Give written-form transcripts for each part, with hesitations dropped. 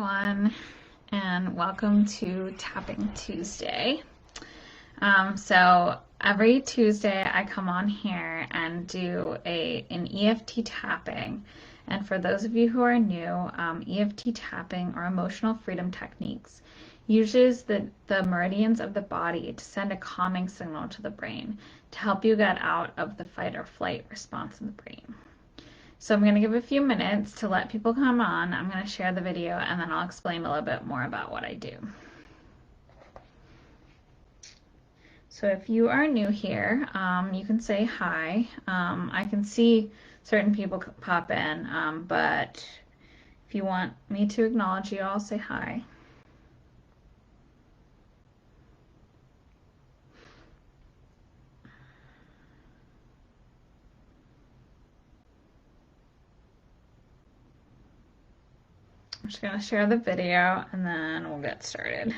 everyone, and welcome to Tapping Tuesday. So every Tuesday I come on here and do an EFT tapping. And for those of you who are new, EFT tapping or emotional freedom techniques uses the meridians of the body to send a calming signal to the brain to help you get out of the fight or flight response in the brain. So I'm going to give a few minutes to let people come on. I'm going to share the video and then I'll explain a little bit more about what I do. So if you are new here, you can say hi. I can see certain people pop in, but if you want me to acknowledge you, I'll say hi. I'm just going to share the video and then we'll get started.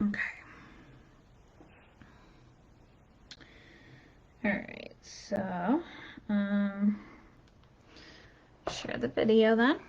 Okay. All right, so share the video then.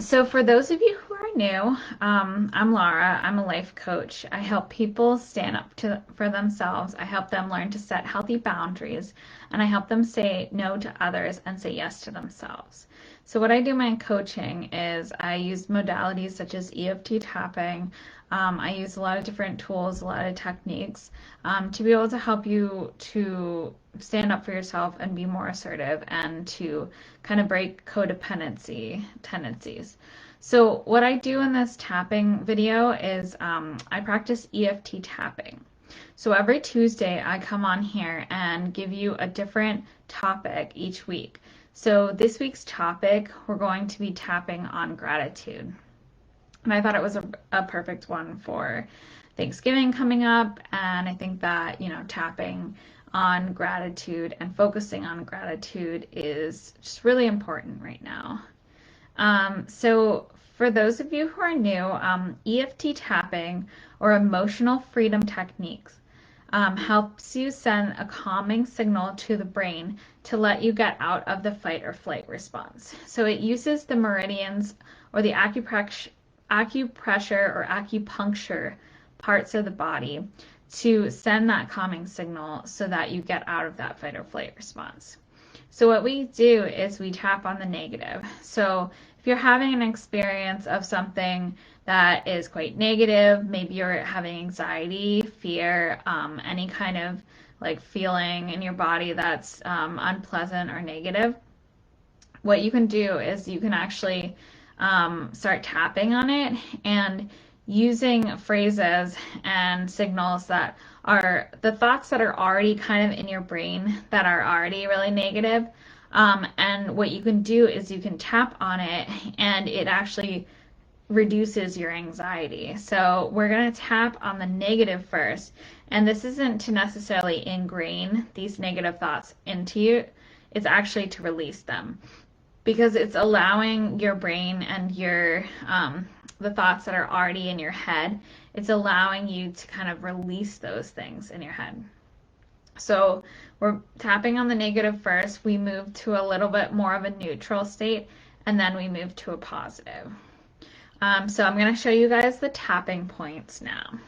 So for those of you who are new, I'm Laura. I'm a life coach. I help people stand up for themselves. I help them learn to set healthy boundaries, and I help them say no to others and say yes to themselves. So what I do in my coaching is I use modalities such as EFT tapping. I use a lot of different tools, a lot of techniques to be able to help you to stand up for yourself and be more assertive and to kind of break codependency tendencies. So what I do in this tapping video is I practice EFT tapping. So every Tuesday I come on here and give you a different topic each week. So this week's topic, we're going to be tapping on gratitude. And I thought it was a perfect one for Thanksgiving coming up. And I think that, tapping on gratitude and focusing on gratitude is just really important right now. So for those of you who are new, EFT tapping or emotional freedom techniques helps you send a calming signal to the brain to let you get out of the fight or flight response. So it uses the meridians or the acupressure or acupuncture parts of the body to send that calming signal so that you get out of that fight or flight response. So what we do is we tap on the negative. So if you're having an experience of something that is quite negative, maybe you're having anxiety, fear, any kind of like feeling in your body that's unpleasant or negative, what you can do is you can actually start tapping on it and using phrases and signals that are the thoughts that are already kind of in your brain that are already really negative. And what you can do is you can tap on it and it actually reduces your anxiety. So we're going to tap on the negative first. And this isn't to necessarily ingrain these negative thoughts into you. It's actually to release them, because it's allowing your brain and your the thoughts that are already in your head, it's allowing you to kind of release those things in your head. So we're tapping on the negative first, we move to a little bit more of a neutral state, and then we move to a positive. So I'm going to show you guys the tapping points now.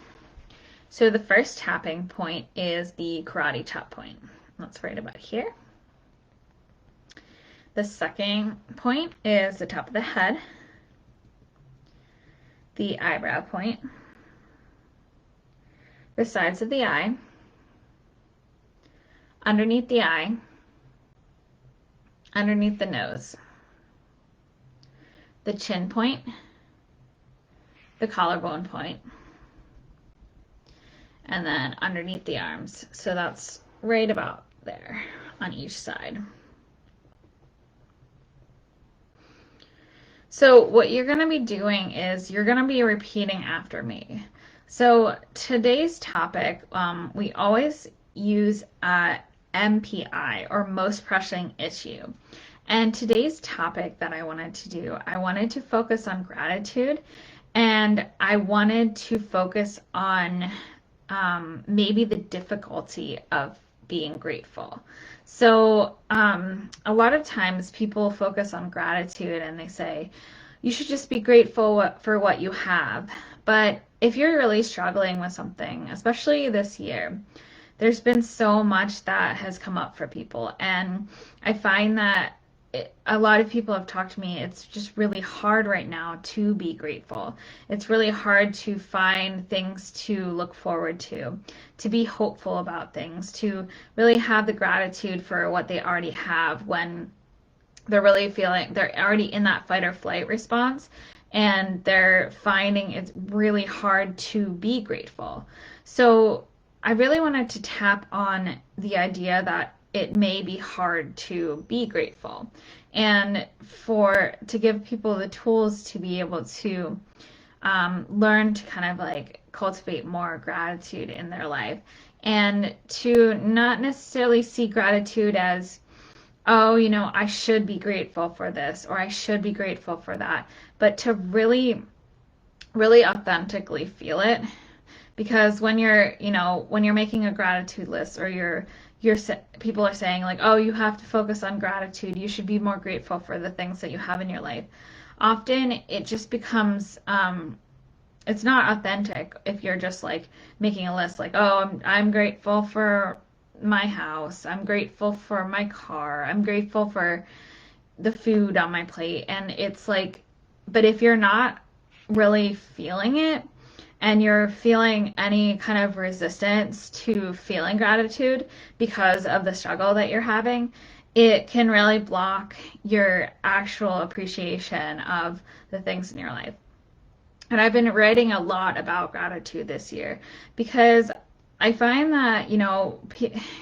So the first tapping point is the karate chop point. That's right about here. The second point is the top of the head, the eyebrow point, the sides of the eye, underneath the eye, underneath the nose, the chin point, the collarbone point, and then underneath the arms. So that's right about there on each side. So what you're going to be doing is you're going to be repeating after me. So today's topic, we always use MPI, or most pressing issue. And today's topic that I wanted to do, I wanted to focus on gratitude, and I wanted to focus on maybe the difficulty of being grateful. So a lot of times people focus on gratitude and they say, you should just be grateful for what you have. But if you're really struggling with something, especially this year, there's been so much that has come up for people. And I find that a lot of people have talked to me, it's just really hard right now to be grateful. It's really hard to find things to look forward to be hopeful about things, to really have the gratitude for what they already have when they're really feeling they're already in that fight or flight response, and they're finding it's really hard to be grateful. So I really wanted to tap on the idea that it may be hard to be grateful, and to give people the tools to be able to learn to kind of like cultivate more gratitude in their life, and to not necessarily see gratitude as, oh, I should be grateful for this, or I should be grateful for that, but to really, really authentically feel it. Because when you're making a gratitude list, or people are saying like, oh, you have to focus on gratitude, you should be more grateful for the things that you have in your life. Often it just becomes, it's not authentic if you're just like making a list like, oh, I'm grateful for my house, I'm grateful for my car, I'm grateful for the food on my plate. And it's like, but if you're not really feeling it, and you're feeling any kind of resistance to feeling gratitude because of the struggle that you're having, it can really block your actual appreciation of the things in your life. And I've been writing a lot about gratitude this year because I find that,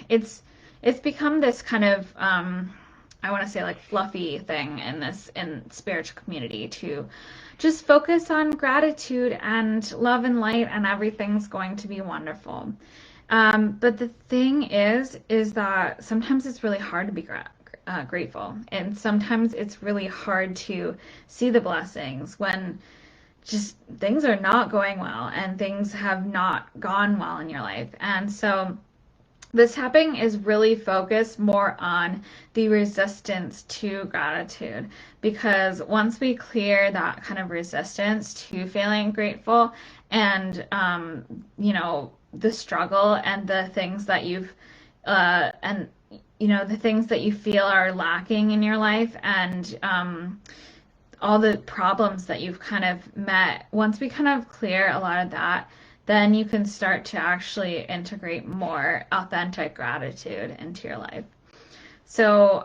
it's become this kind of, I want to say like fluffy thing in spiritual community, to just focus on gratitude and love and light, and everything's going to be wonderful. But the thing is that sometimes it's really hard to be grateful, and sometimes it's really hard to see the blessings when just things are not going well and things have not gone well in your life. And so this tapping is really focused more on the resistance to gratitude, because once we clear that kind of resistance to feeling grateful, and the struggle and the things that the things that you feel are lacking in your life, and all the problems that you've kind of met, once we kind of clear a lot of that, then you can start to actually integrate more authentic gratitude into your life. So,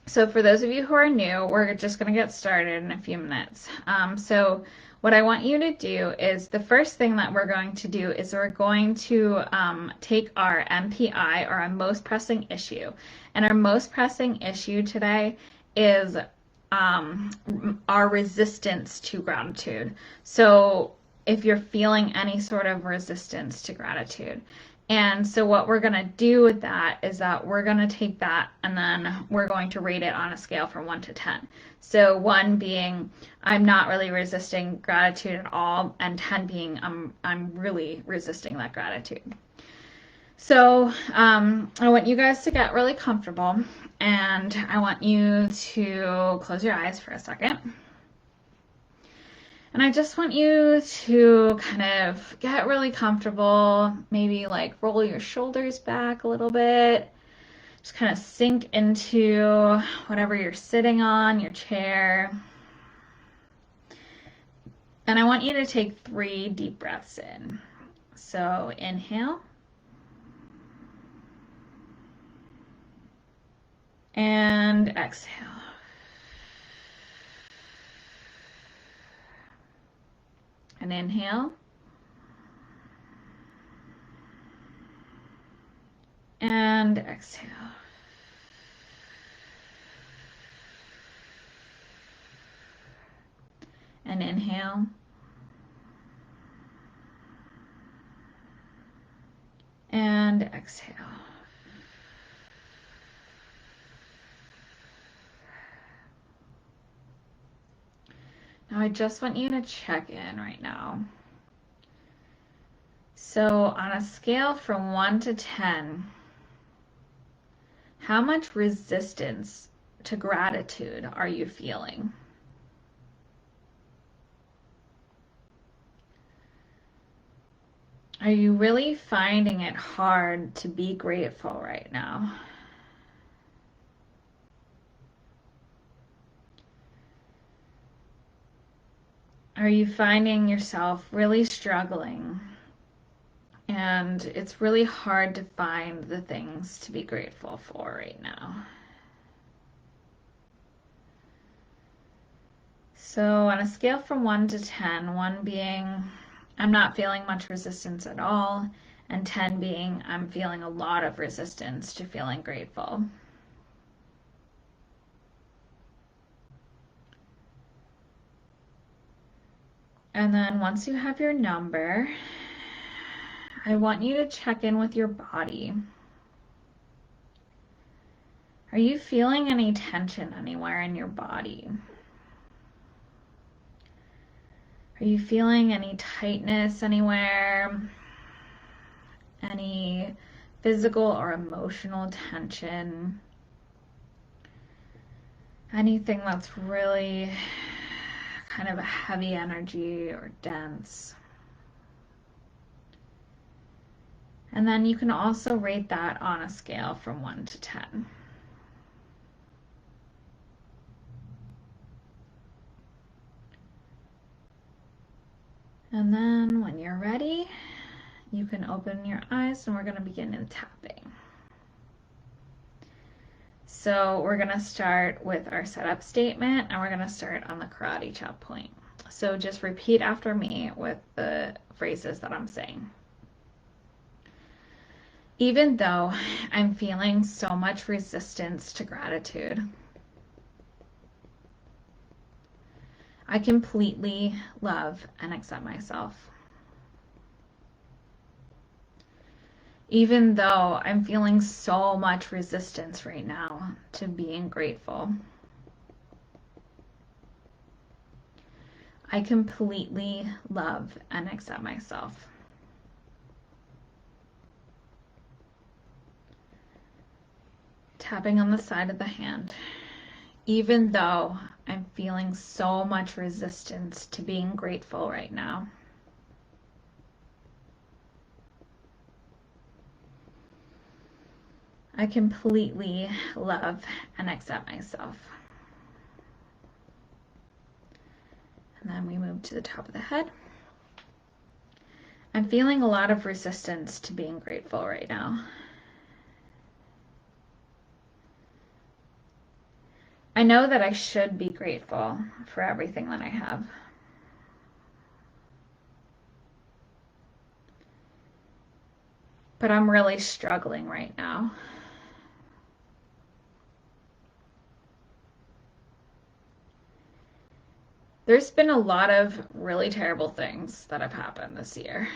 so for those of you who are new, we're just going to get started in a few minutes. So what I want you to do is, the first thing that we're going to do is we're going to take our MPI, or our most pressing issue. And our most pressing issue today is our resistance to gratitude. So if you're feeling any sort of resistance to gratitude. And so what we're going to do with that is that we're going to take that, and then we're going to rate it on a scale from 1 to 10. So 1 being, I'm not really resisting gratitude at all, and 10 being, I'm really resisting that gratitude. So I want you guys to get really comfortable, and I want you to close your eyes for a second. And I just want you to kind of get really comfortable, maybe like roll your shoulders back a little bit, just kind of sink into whatever you're sitting on, your chair. And I want you to take 3 deep breaths in. So inhale. And exhale. And inhale. And exhale. And inhale. And exhale. Now I just want you to check in right now. So on a scale from 1 to 10, how much resistance to gratitude are you feeling? Are you really finding it hard to be grateful right now? Are you finding yourself really struggling and it's really hard to find the things to be grateful for right now? So on a scale from 1 to 10, 1 being I'm not feeling much resistance at all, and 10 being I'm feeling a lot of resistance to feeling grateful. And then once you have your number, I want you to check in with your body. Are you feeling any tension anywhere in your body? Are you feeling any tightness anywhere? Any physical or emotional tension? Anything that's really kind of a heavy energy or dense? And then you can also rate that on a scale from 1 to 10. And then when you're ready, you can open your eyes and we're going to begin in tapping. So we're going to start with our setup statement and we're going to start on the karate chop point. So just repeat after me with the phrases that I'm saying. Even though I'm feeling so much resistance to gratitude, I completely love and accept myself. Even though I'm feeling so much resistance right now to being grateful, I completely love and accept myself. Tapping on the side of the hand. Even though I'm feeling so much resistance to being grateful right now, I completely love and accept myself. And then we move to the top of the head. I'm feeling a lot of resistance to being grateful right now. I know that I should be grateful for everything that I have. But I'm really struggling right now. There's been a lot of really terrible things that have happened this year.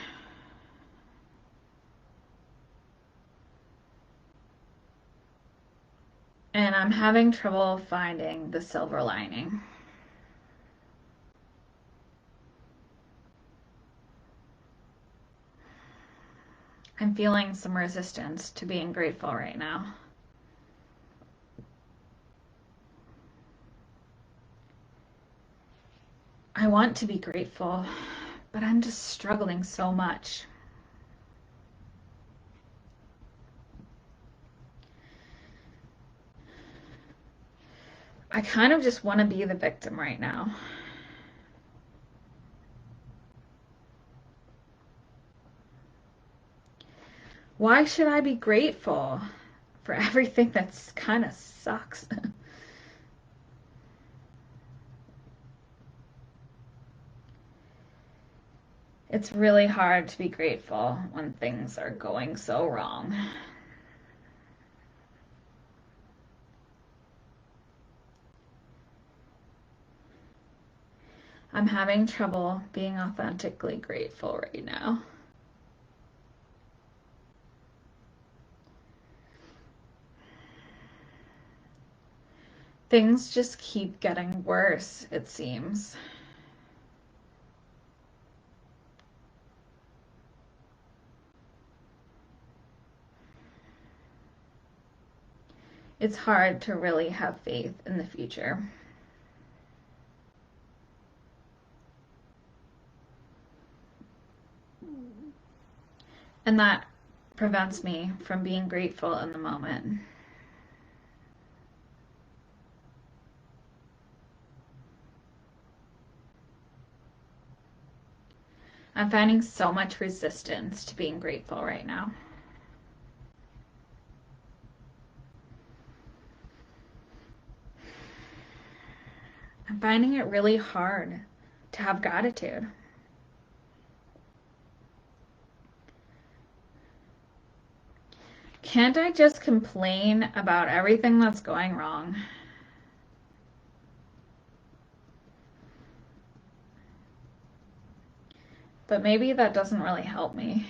And I'm having trouble finding the silver lining. I'm feeling some resistance to being grateful right now. I want to be grateful, but I'm just struggling so much. I kind of just want to be the victim right now. Why should I be grateful for everything that's kind of sucks? It's really hard to be grateful when things are going so wrong. I'm having trouble being authentically grateful right now. Things just keep getting worse, it seems. It's hard to really have faith in the future. And that prevents me from being grateful in the moment. I'm finding so much resistance to being grateful right now. I'm finding it really hard to have gratitude. Can't I just complain about everything that's going wrong? But maybe that doesn't really help me.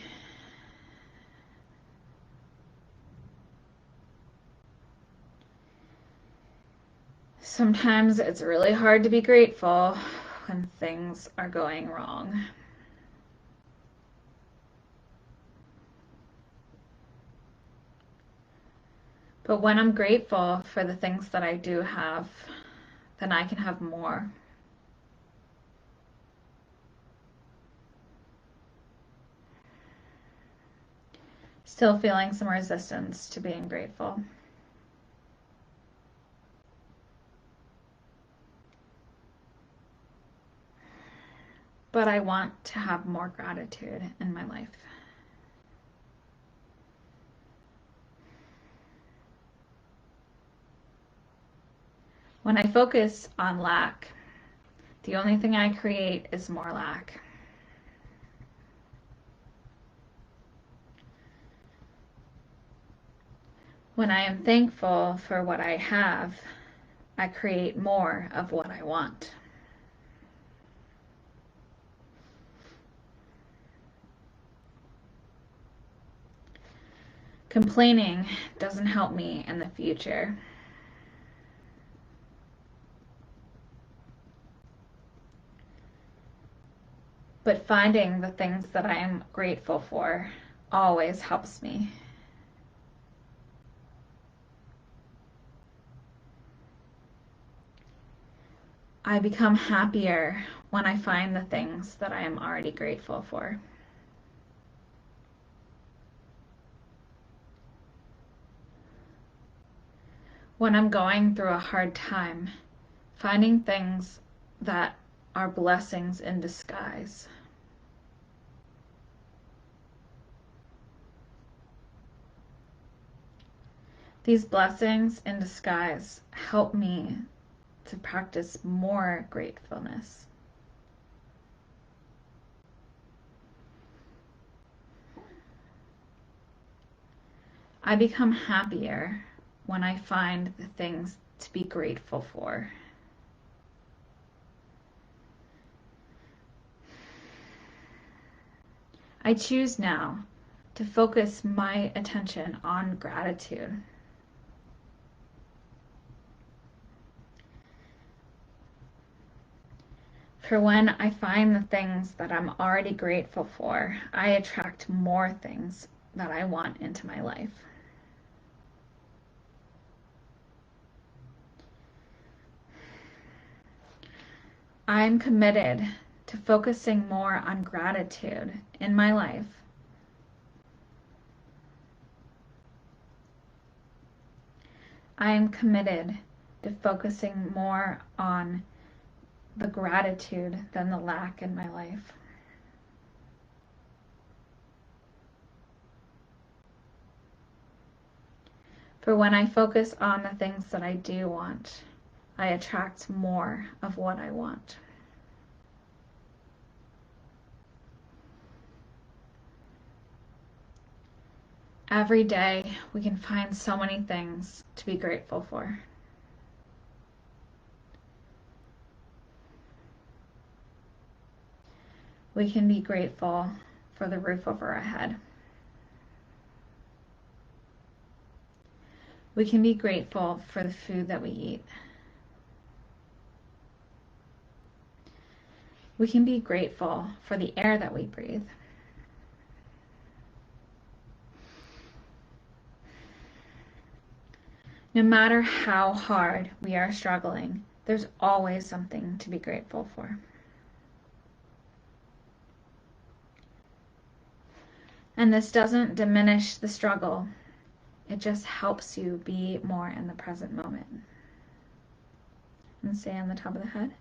Sometimes it's really hard to be grateful when things are going wrong. But when I'm grateful for the things that I do have, then I can have more. Still feeling some resistance to being grateful. But I want to have more gratitude in my life. When I focus on lack, the only thing I create is more lack. When I am thankful for what I have, I create more of what I want. Complaining doesn't help me in the future. But finding the things that I am grateful for always helps me. I become happier when I find the things that I am already grateful for. When I'm going through a hard time, finding things that are blessings in disguise. These blessings in disguise help me to practice more gratefulness. I become happier when I find the things to be grateful for. I choose now to focus my attention on gratitude. For when I find the things that I'm already grateful for, I attract more things that I want into my life. I'm committed to focusing more on gratitude in my life. I am committed to focusing more on the gratitude than the lack in my life. For when I focus on the things that I do want, I attract more of what I want. Every day, we can find so many things to be grateful for. We can be grateful for the roof over our head. We can be grateful for the food that we eat. We can be grateful for the air that we breathe. No matter how hard we are struggling, there's always something to be grateful for. And this doesn't diminish the struggle. It just helps you be more in the present moment. And stay on the top of the head.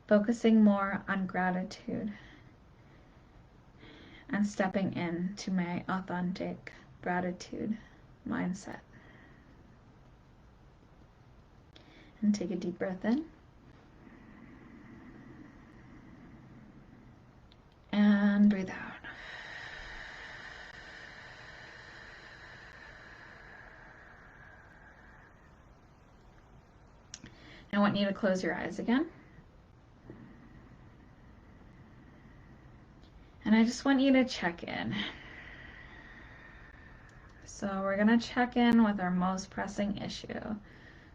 Focusing more on gratitude and stepping into my authentic gratitude mindset. And take a deep breath in. And breathe out. I want you to close your eyes again. And I just want you to check in. So we're going to check in with our most pressing issue.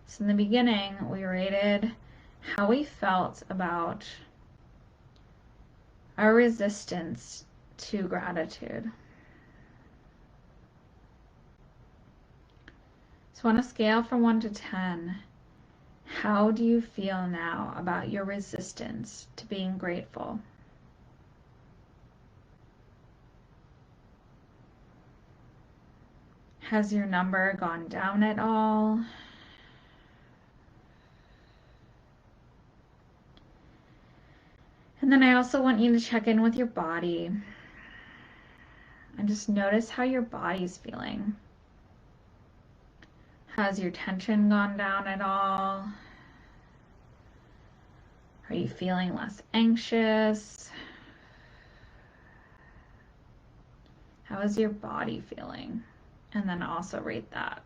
So in the beginning, we rated how we felt about our resistance to gratitude. So on a scale from 1 to 10, how do you feel now about your resistance to being grateful? Has your number gone down at all? And then I also want you to check in with your body and just notice how your body's feeling. Has your tension gone down at all? Are you feeling less anxious? How is your body feeling? And then also rate that.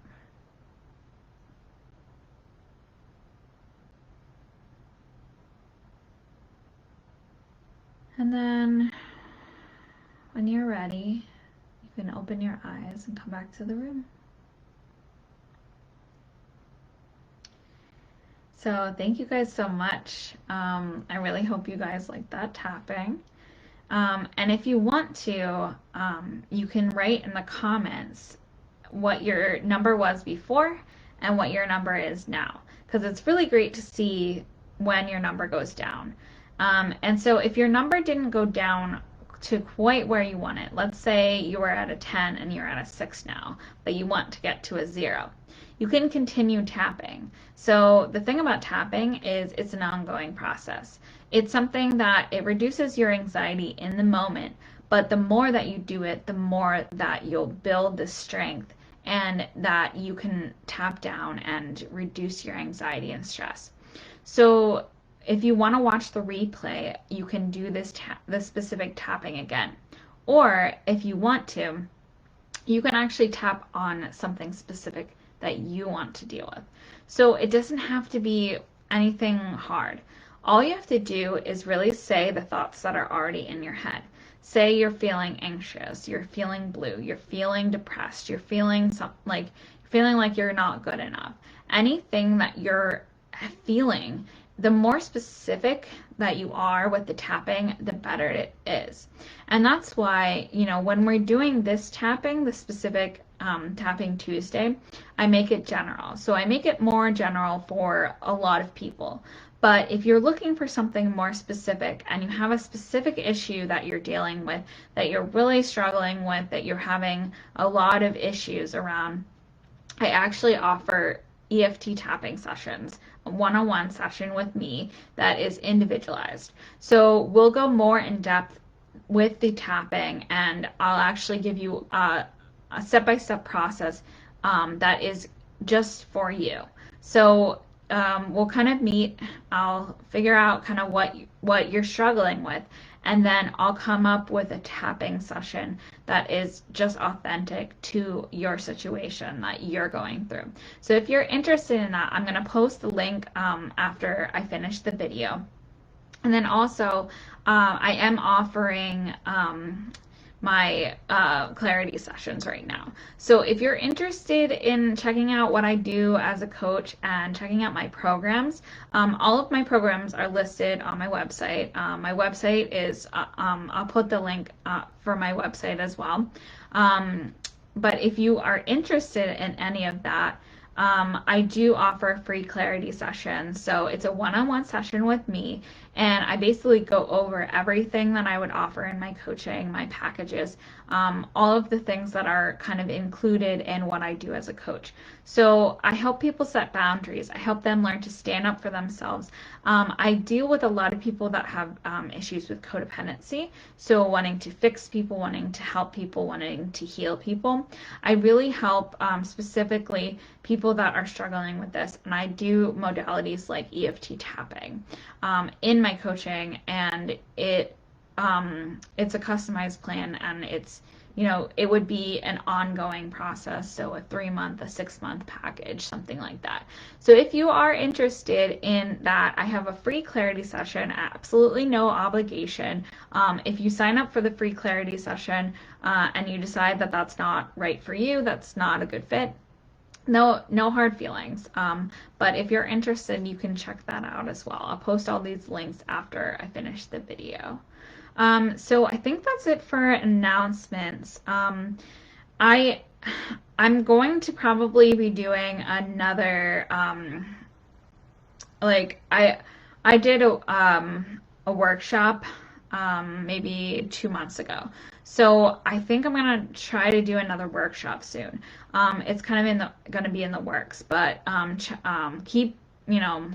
And then when you're ready, you can open your eyes and come back to the room. So thank you guys so much. I really hope you guys like that tapping. And if you want to, you can write in the comments what your number was before and what your number is now, because it's really great to see when your number goes down. And so if your number didn't go down to quite where you want it, let's say you were at a 10 and you're at a 6 now, but you want to get to a 0, you can continue tapping. So the thing about tapping is it's an ongoing process. It's something that it reduces your anxiety in the moment, but the more that you do it, the more that you'll build the strength and that you can tap down and reduce your anxiety and stress. So if you want to watch the replay, you can do this specific tapping again. Or if you want to, you can actually tap on something specific that you want to deal with. So it doesn't have to be anything hard. All you have to do is really say the thoughts that are already in your head. Say you're feeling anxious, you're feeling blue, you're feeling depressed, you're feeling like you're not good enough. Anything that you're feeling, the more specific that you are with the tapping, the better it is. And that's why, when we're doing this tapping, the specific Tapping Tuesday, I make it general. So I make it more general for a lot of people. But if you're looking for something more specific and you have a specific issue that you're dealing with, that you're really struggling with, that you're having a lot of issues around, I actually offer EFT tapping sessions, a one-on-one session with me that is individualized. So we'll go more in depth with the tapping, and I'll actually give you a step-by-step process that is just for you. So we'll kind of meet, I'll figure out kind of what you're struggling with, and then I'll come up with a tapping session that is just authentic to your situation that you're going through. So if you're interested in that, I'm going to post the link after I finish the video. And then also, I am offering my clarity sessions right now. So if you're interested in checking out what I do as a coach and checking out my programs, all of my programs are listed on my website. My website is, I'll put the link for my website as well. But if you are interested in any of that, I do offer free clarity sessions. So it's a one-on-one session with me, and I basically go over everything that I would offer in my coaching, my packages, all of the things that are kind of included in what I do as a coach. So I help people set boundaries. I help them learn to stand up for themselves. I deal with a lot of people that have issues with codependency, so wanting to fix people, wanting to help people, wanting to heal people. I really help specifically people that are struggling with this, and I do modalities like EFT tapping in my coaching, and it's a customized plan, and it's, you know, it would be an ongoing process, so a 3-month, a 6-month package, something like that. So if you are interested in that, I have a free clarity session, absolutely no obligation. If you sign up for the free clarity session and you decide that that's not right for you, that's not a good fit, no hard feelings. But if you're interested, you can check that out as well. I'll post all these links after I finish the video. So I think that's it for announcements. I I'm going to probably be doing another like I did a workshop maybe 2 months ago. So I think I'm gonna try to do another workshop soon. It's kind of gonna be in the works, but keep, you know,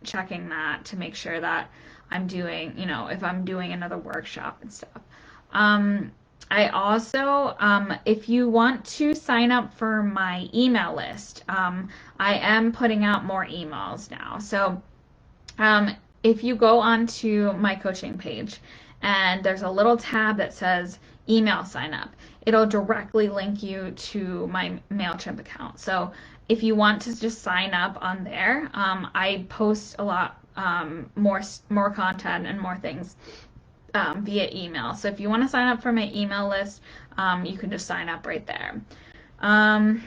checking that to make sure that I'm doing, you know, if I'm doing another workshop and stuff. I also, if you want to sign up for my email list, I am putting out more emails now. So if you go onto my coaching page and there's a little tab that says email sign up, it'll directly link you to my MailChimp account. So if you want to just sign up on there, I post a lot more content and more things via email. So if you want to sign up for my email list, you can just sign up right there. Trying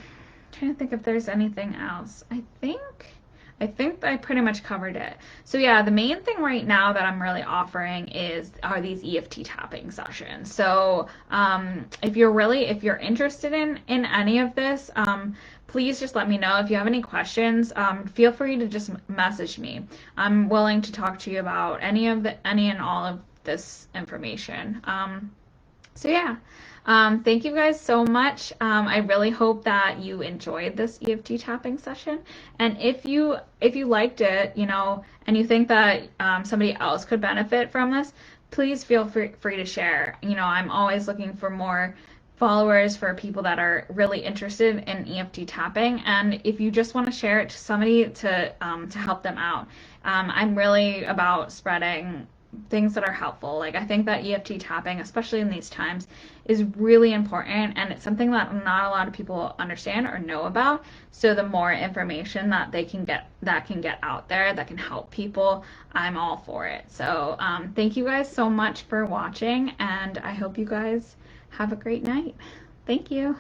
to think if there's anything else. I think I pretty much covered it. So yeah, the main thing right now that I'm really offering are these EFT tapping sessions. So if you're interested in any of this, please just let me know. If you have any questions, feel free to just message me. I'm willing to talk to you about any and all of this information. So yeah, thank you guys so much. I really hope that you enjoyed this EFT tapping session. And if you liked it, you know, and you think that somebody else could benefit from this, please feel free to share. You know, I'm always looking for more followers, for people that are really interested in EFT tapping. And if you just want to share it to somebody to help them out, I'm really about spreading things that are helpful. Like, I think that EFT tapping, especially in these times, is really important, and it's something that not a lot of people understand or know about. So the more information that can get out there that can help people, I'm all for it. So thank you guys so much for watching, and I hope you guys have a great night. Thank you.